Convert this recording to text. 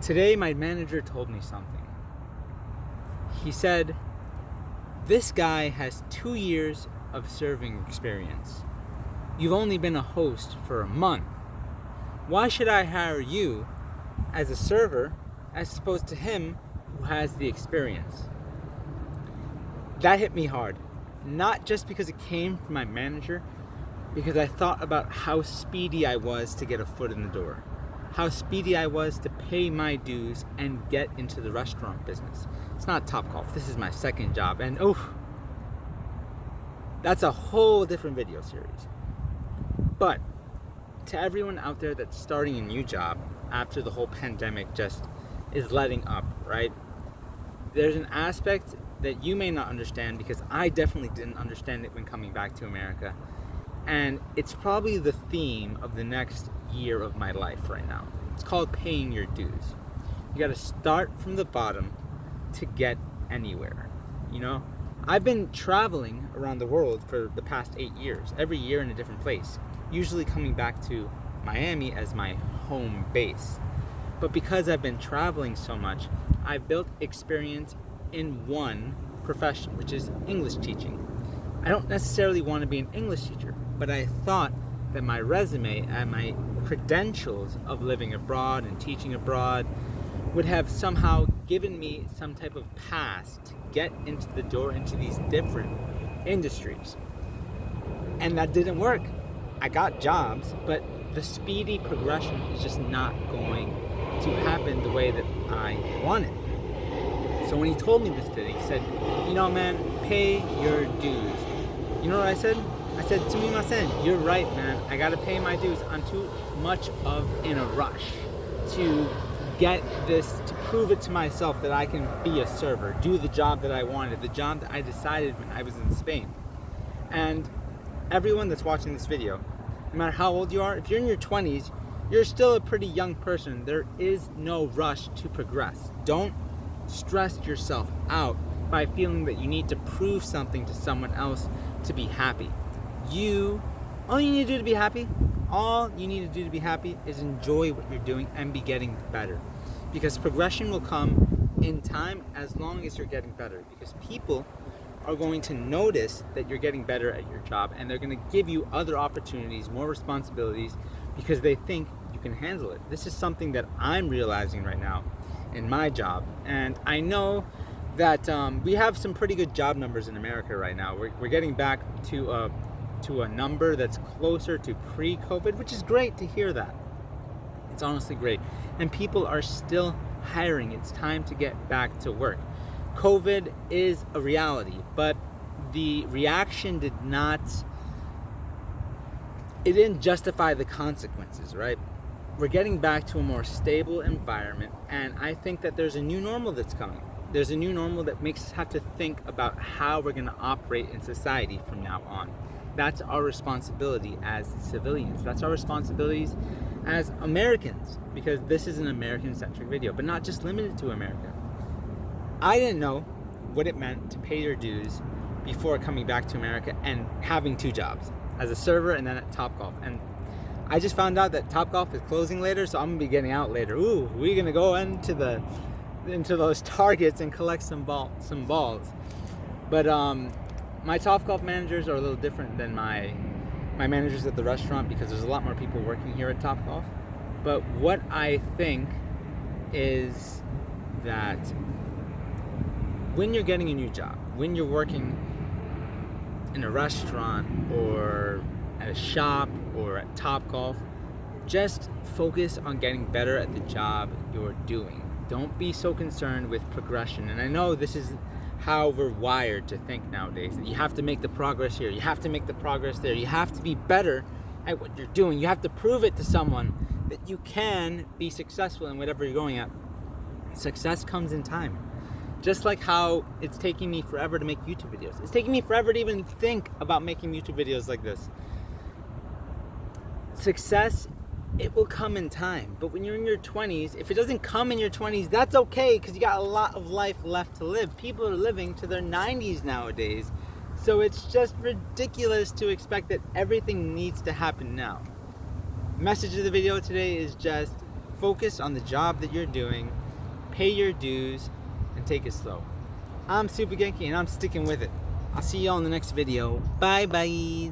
Today, my manager told me something. He said, "This guy has 2 years of serving experience. You've only been a host for a month. Why should I hire you as a server as opposed to him who has the experience?" That hit me hard. Not just because it came from my manager, because I thought about how speedy I was to get a foot in the door. How speedy I was to pay my dues and get into the restaurant business. It's not Topgolf. This is my second job. And that's a whole different video series. But to everyone out there that's starting a new job after the whole pandemic just is letting up, right? There's an aspect that you may not understand, because I definitely didn't understand it when coming back to America. And it's probably the theme of the next year of my life right now. It's called paying your dues. You got to start from the bottom to get anywhere. You know, I've been traveling around the world for the past 8 years, every year in a different place, usually coming back to Miami as my home base. But because I've been traveling so much, I've built experience in one profession, which is English teaching. I don't necessarily want to be an English teacher, but I thought that my resume and my credentials of living abroad and teaching abroad would have somehow given me some type of pass to get into the door into these different industries. And that didn't work. I got jobs, but the speedy progression is just not going to happen the way that I wanted. So when he told me this today, he said, "You know, man, pay your dues." You know what I said? I said, "Sumimasen, you're right, man. I gotta pay my dues. I'm too much of in a rush to get this, to prove it to myself that I can be a server, do the job that I wanted, the job that I decided when I was in Spain." And everyone that's watching this video, no matter how old you are, if you're in your 20s, you're still a pretty young person. There is no rush to progress. Don't stress yourself out by feeling that you need to prove something to someone else to be happy. All you need to do to be happy is enjoy what you're doing and be getting better. Because progression will come in time as long as you're getting better. Because people are going to notice that you're getting better at your job, and they're going to give you other opportunities, more responsibilities, because they think you can handle it. This is something that I'm realizing right now in my job. And I know that we have some pretty good job numbers in America right now. We're getting back to a number that's closer to pre-COVID, which is great to hear that. It's honestly great. And people are still hiring. It's time to get back to work. COVID is a reality, but the reaction didn't justify the consequences, right? We're getting back to a more stable environment, and I think that there's a new normal that's coming. There's a new normal that makes us have to think about how we're going to operate in society from now on. That's our responsibility as civilians. That's our responsibilities as Americans, because this is an American-centric video, but not just limited to America. I didn't know what it meant to pay your dues before coming back to America and having 2 jobs, as a server and then at Topgolf. And I just found out that Topgolf is closing later, so I'm gonna be getting out later. We're gonna go into those targets and collect some balls. But my Topgolf managers are a little different than my managers at the restaurant, because there's a lot more people working here at Topgolf. But what I think is that when you're getting a new job, when you're working in a restaurant or at a shop or at Topgolf, just focus on getting better at the job you're doing. Don't be so concerned with progression. And I know this is how we're wired to think nowadays, that you have to make the progress here, you have to make the progress there, you have to be better at what you're doing, you have to prove it to someone that you can be successful in whatever you're going at. Success comes in time. Just like how it's taking me forever to make YouTube videos. It's taking me forever to even think about making YouTube videos like this. Success, it will come in time. But when you're in your 20s, if it doesn't come in your 20s, that's okay, because you got a lot of life left to live. People are living to their 90s nowadays. So it's just ridiculous to expect that everything needs to happen now. The message of the video today is just Focus on the job that you're doing, pay your dues, and take it slow. I'm Super Genki, and I'm sticking with it. I'll see y'all in the next video. Bye bye.